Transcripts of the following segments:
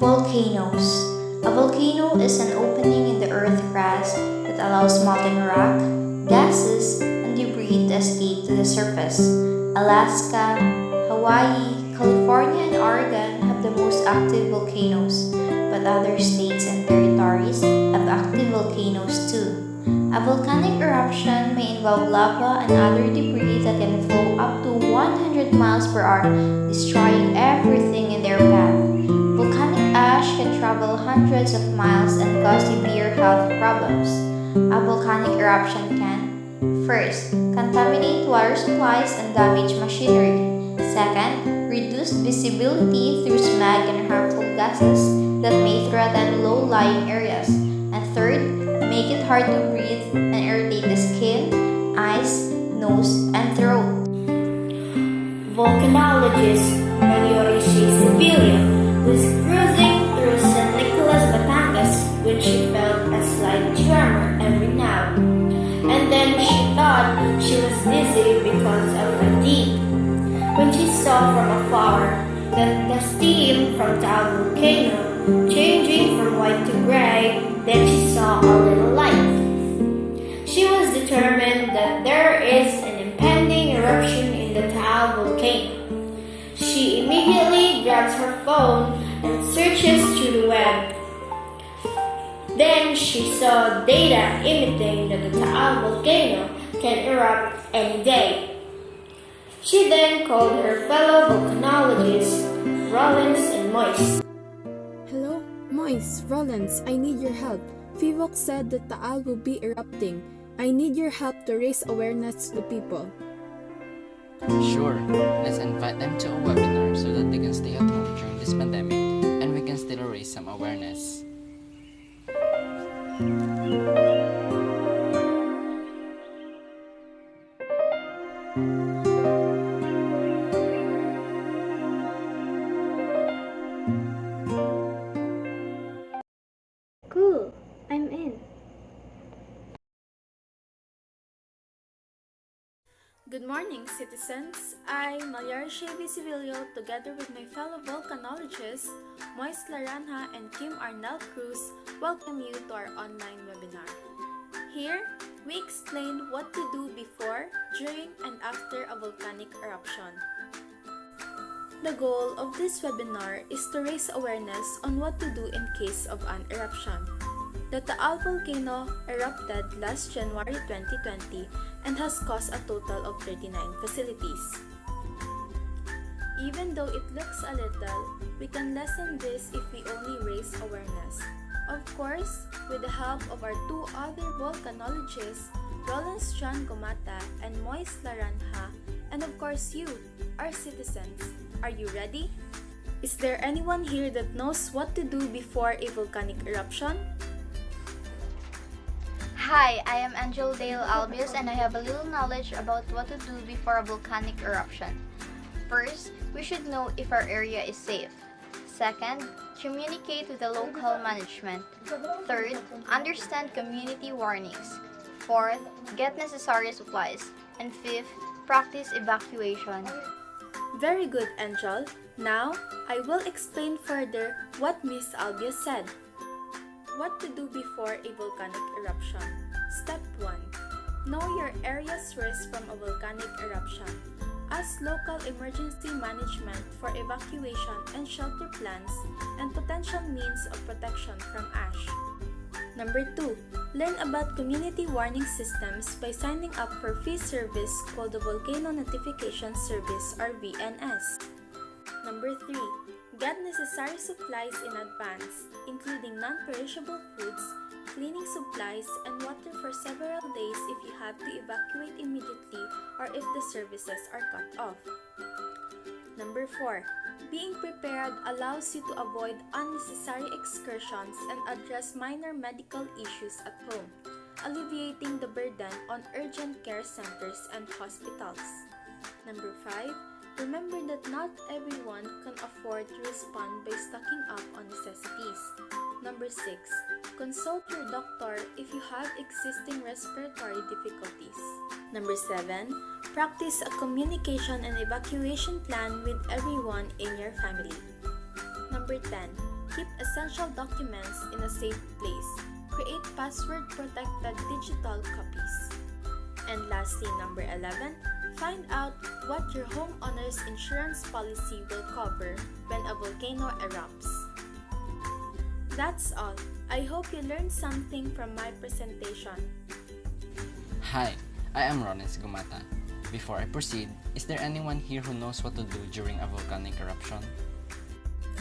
Volcanoes. A volcano is an opening in the earth crust that allows molten rock, gases, and debris to escape to the surface. Alaska, Hawaii, California, and Oregon have the most active volcanoes, but other states and territories have active volcanoes too. A volcanic eruption may involve lava and other debris that can flow up to 100 miles per hour, destroying everything in their path. Volcanic ash can travel hundreds of miles and cause severe health problems. A volcanic eruption can, first, contaminate water supplies and damage machinery. Second, reduce visibility through smog and harmful gases that may threaten low-lying areas. And third, make it hard to breathe and irritate the skin, eyes, nose, and throat. Volcanologist Maria Sevilla was cruising through St. Nicholas, Batangas when she felt a slight tremor every now and then she thought she was dizzy because of fatigue. When she saw from afar that the steam from Taal volcano changing from white to gray, then she saw a little light. She was determined that there is an impending eruption in the Taal volcano. She immediately grabs her phone and searches through the web. Then she saw data indicating that the Taal volcano can erupt any day. She then called her fellow volcanologists, Rollins and Moise. Hello, Moise, Rollins, I need your help. FIVOC said that Taal will be erupting. I need your help to raise awareness to the people. Sure, let's invite them to a webinar so that they can stay at home during this pandemic and we can still raise some awareness. Cool, I'm in. Good morning, citizens. I, Maria Sevillo, together with my fellow volcanologists, Moise Laranja and Kim Arnel Cruz, welcome you to our online webinar. Here, we explain what to do before, during, and after a volcanic eruption. The goal of this webinar is to raise awareness on what to do in case of an eruption. The Taal volcano erupted last January 2020 and has caused a total of 39 facilities. Even though it looks a little, we can lessen this if we only raise awareness. Of course, with the help of our two other volcanologists, Rollins John Gomata and Moise Laranja, and of course you, our citizens. Are you ready? Is there anyone here that knows what to do before a volcanic eruption? Hi, I am Angel Dale Albius and I have a little knowledge about what to do before a volcanic eruption. First, we should know if our area is safe. Second, communicate with the local management. Third, understand community warnings. Fourth, get necessary supplies. And fifth, practice evacuation. Very good, Angel. Now, I will explain further what Miss Albius said. What to do before a volcanic eruption. Step 1. Know your area's risk from a volcanic eruption. Ask local emergency management for evacuation and shelter plans and potential means of protection from ash. Number 2. Learn about community warning systems by signing up for free service called the Volcano Notification Service or VNS. Number 3. Get necessary supplies in advance, including non-perishable foods, cleaning supplies, and water for several days if you have to evacuate immediately or if the services are cut off. Number 4. Being prepared allows you to avoid unnecessary excursions and address minor medical issues at home, alleviating the burden on urgent care centers and hospitals. Number 5. Remember that not everyone can afford to respond by stocking up on necessities. Number 6. Consult your doctor if you have existing respiratory difficulties. Number 7. Practice a communication and evacuation plan with everyone in your family. Number 10. Keep essential documents in a safe place. Create password-protected digital copies. And lastly, number 11, find out what your homeowner's insurance policy will cover when a volcano erupts. That's all. I hope you learned something from my presentation. Hi, I am Rones Gumata. Before I proceed, is there anyone here who knows what to do during a volcanic eruption?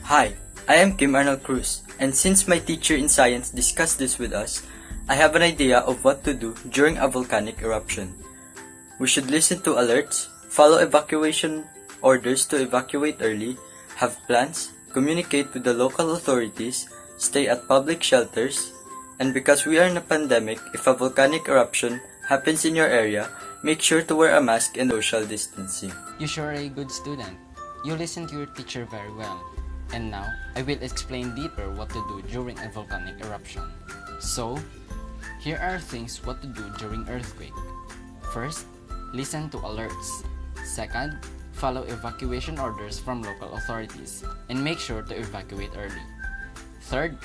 Hi, I am Kim Arnold Cruz, and since my teacher in science discussed this with us, I have an idea of what to do during a volcanic eruption. We should listen to alerts, follow evacuation orders to evacuate early, have plans, communicate with the local authorities, stay at public shelters, and because we are in a pandemic, if a volcanic eruption happens in your area, make sure to wear a mask and social distancing. You sure are a good student. You listen to your teacher very well. And now, I will explain deeper what to do during a volcanic eruption. So, here are things what to do during earthquake. First, listen to alerts. Second, follow evacuation orders from local authorities and make sure to evacuate early. Third,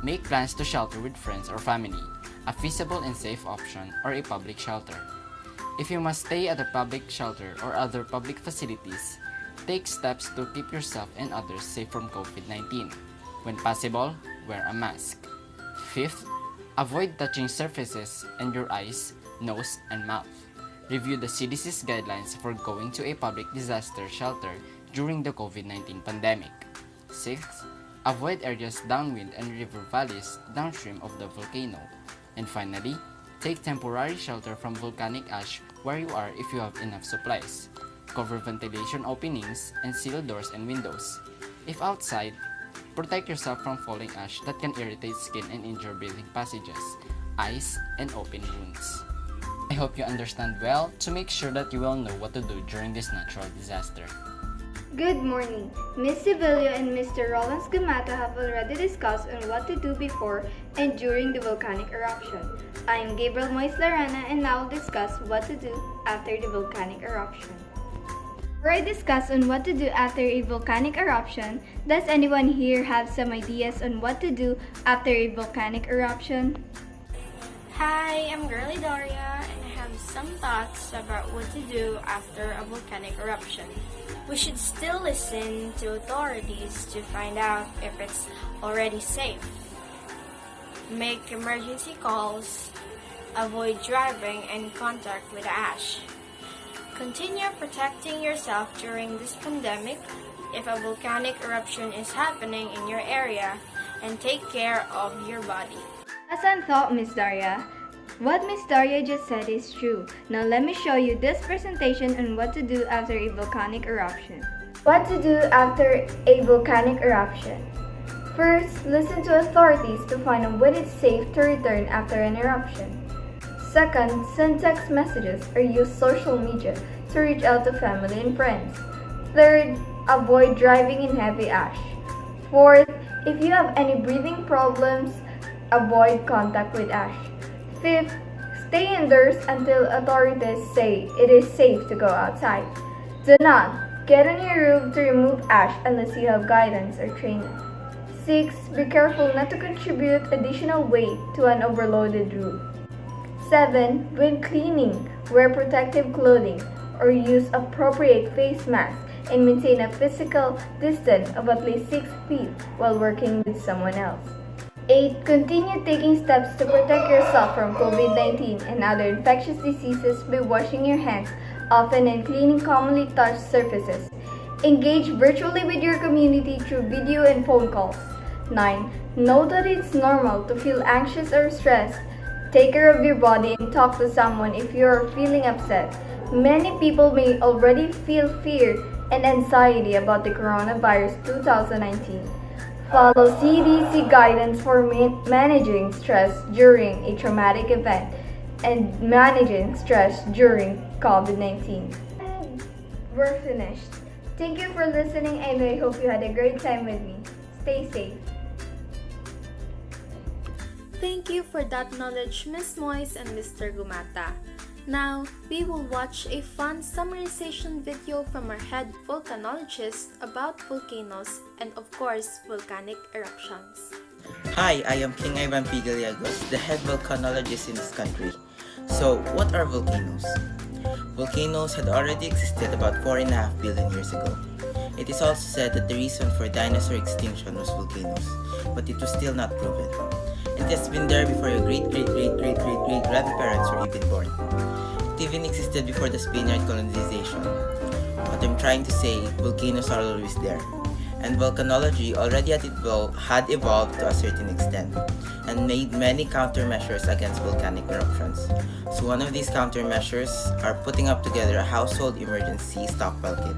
make plans to shelter with friends or family, a feasible and safe option, or a public shelter. If you must stay at a public shelter or other public facilities, take steps to keep yourself and others safe from COVID-19. When possible, wear a mask. Fifth, avoid touching surfaces and your eyes, nose, and mouth. Review the CDC's guidelines for going to a public disaster shelter during the COVID-19 pandemic. Sixth, avoid areas downwind and river valleys downstream of the volcano. And finally, take temporary shelter from volcanic ash where you are if you have enough supplies. Cover ventilation openings and seal doors and windows. If outside, protect yourself from falling ash that can irritate skin and injure breathing passages, eyes, and open wounds. I hope you understand well to make sure that you will know what to do during this natural disaster. Good morning. Ms. Sevillo and Mr. Rollins Gamata have already discussed on what to do before and during the volcanic eruption. I am Gabriel Mois Larana and now will discuss what to do after the volcanic eruption. Before I discuss on what to do after a volcanic eruption, does anyone here have some ideas on what to do after a volcanic eruption? Hi, I'm Girly Doria and I have some thoughts about what to do after a volcanic eruption. We should still listen to authorities to find out if it's already safe. Make emergency calls, avoid driving in contact with ash. Continue protecting yourself during this pandemic if a volcanic eruption is happening in your area, and take care of your body. As I thought, Miss Daria. What Miss Daria just said is true. Now let me show you this presentation on what to do after a volcanic eruption. What to do after a volcanic eruption. First, listen to authorities to find out when it's safe to return after an eruption. Second, send text messages or use social media to reach out to family and friends. Third, avoid driving in heavy ash. Fourth, if you have any breathing problems, avoid contact with ash. Fifth, stay indoors until authorities say it is safe to go outside. Do not get on your roof to remove ash unless you have guidance or training. 6. Be careful not to contribute additional weight to an overloaded roof. 7. When cleaning, wear protective clothing or use appropriate face masks and maintain a physical distance of at least 6 feet while working with someone else. 8. Continue taking steps to protect yourself from COVID-19 and other infectious diseases by washing your hands often and cleaning commonly touched surfaces. Engage virtually with your community through video and phone calls. 9. Know that it's normal to feel anxious or stressed. Take care of your body and talk to someone if you are feeling upset. Many people may already feel fear and anxiety about the coronavirus 2019. Follow CDC guidance for managing stress during a traumatic event and managing stress during COVID-19. We're finished. Thank you for listening and I hope you had a great time with me. Stay safe. Thank you for that knowledge, Ms. Moise and Mr. Gumata. Now, we will watch a fun summarization video from our head volcanologist about volcanoes and of course, volcanic eruptions. Hi, I am King Ivan P. Gallegos, the head volcanologist in this country. So, what are volcanoes? Volcanoes had already existed about 4.5 billion years ago. It is also said that the reason for dinosaur extinction was volcanoes, but it was still not proven. It has been there before your great-great-great-great-great-great-grandparents were even born. It even existed before the Spaniard colonization. What I'm trying to say, volcanoes are always there. And volcanology already had evolved to a certain extent and made many countermeasures against volcanic eruptions. So one of these countermeasures are putting up together a household emergency stockpile kit.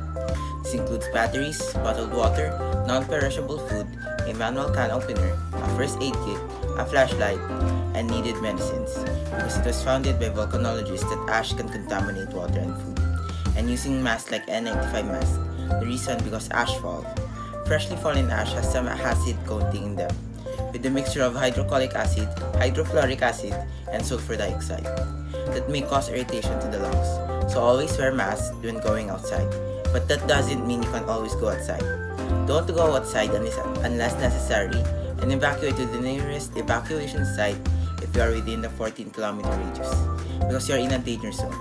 This includes batteries, bottled water, non-perishable food, a manual can opener, a first aid kit, a flashlight, and needed medicines, because it was founded by volcanologists that ash can contaminate water and food. And using masks like N95 masks, the reason because ash fall. Freshly fallen ash has some acid coating in them, with a mixture of hydrochloric acid, hydrofluoric acid, and sulfur dioxide, that may cause irritation to the lungs. So always wear masks when going outside, but that doesn't mean you can always go outside. Don't go outside unless necessary, and evacuate to the nearest evacuation site if you are within the 14-kilometer radius, because you are in a danger zone.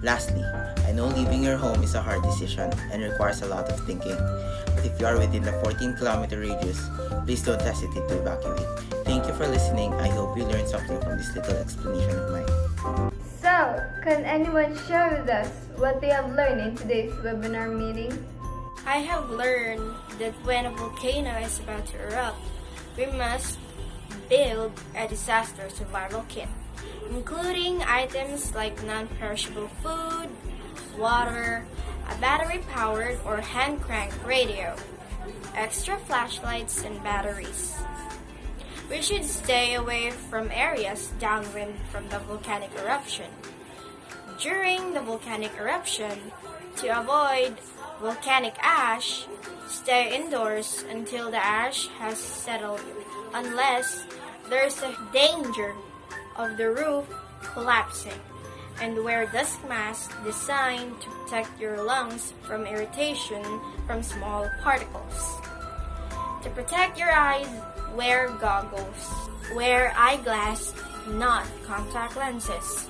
Lastly, I know leaving your home is a hard decision and requires a lot of thinking, but if you are within the 14-kilometer radius, please don't hesitate to evacuate. Thank you for listening. I hope you learned something from this little explanation of mine. So, can anyone share with us what they have learned in today's webinar meeting? I have learned that when a volcano is about to erupt, we must build a disaster survival kit, including items like non-perishable food, water, a battery-powered or hand-cranked radio, extra flashlights, and batteries. We should stay away from areas downwind from the volcanic eruption. During the volcanic eruption, to avoid volcanic ash, stay indoors until the ash has settled, unless there's a danger of the roof collapsing, and wear dust masks designed to protect your lungs from irritation from small particles. To protect your eyes, wear goggles. Wear eyeglass, not contact lenses.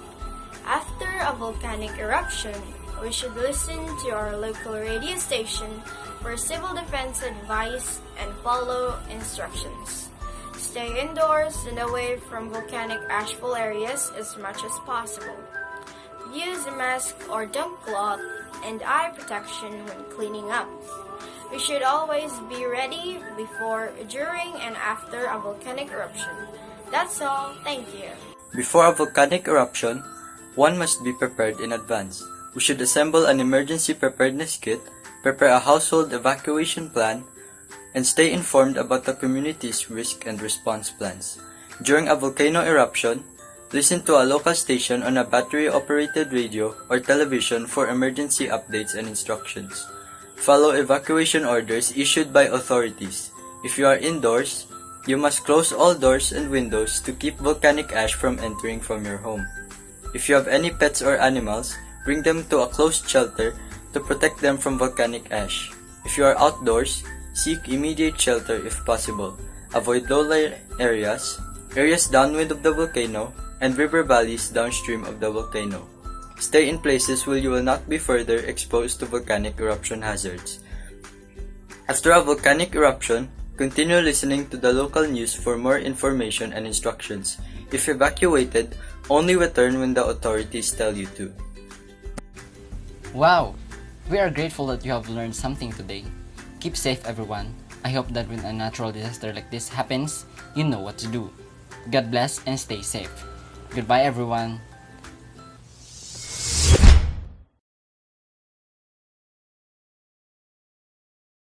After a volcanic eruption, we should listen to our local radio station for civil defense advice and follow instructions. Stay indoors and away from volcanic ashfall areas as much as possible. Use a mask or dump cloth and eye protection when cleaning up. We should always be ready before, during, and after a volcanic eruption. That's all. Thank you. Before a volcanic eruption, one must be prepared in advance. We should assemble an emergency preparedness kit, prepare a household evacuation plan, and stay informed about the community's risk and response plans. During a volcano eruption, listen to a local station on a battery-operated radio or television for emergency updates and instructions. Follow evacuation orders issued by authorities. If you are indoors, you must close all doors and windows to keep volcanic ash from entering from your home. If you have any pets or animals, bring them to a closed shelter to protect them from volcanic ash. If you are outdoors, seek immediate shelter if possible. Avoid low-lying areas downwind of the volcano, and river valleys downstream of the volcano. Stay in places where you will not be further exposed to volcanic eruption hazards. After a volcanic eruption, continue listening to the local news for more information and instructions. If evacuated, only return when the authorities tell you to. Wow! We are grateful that you have learned something today. Keep safe, everyone. I hope that when a natural disaster like this happens, you know what to do. God bless and stay safe. Goodbye, everyone.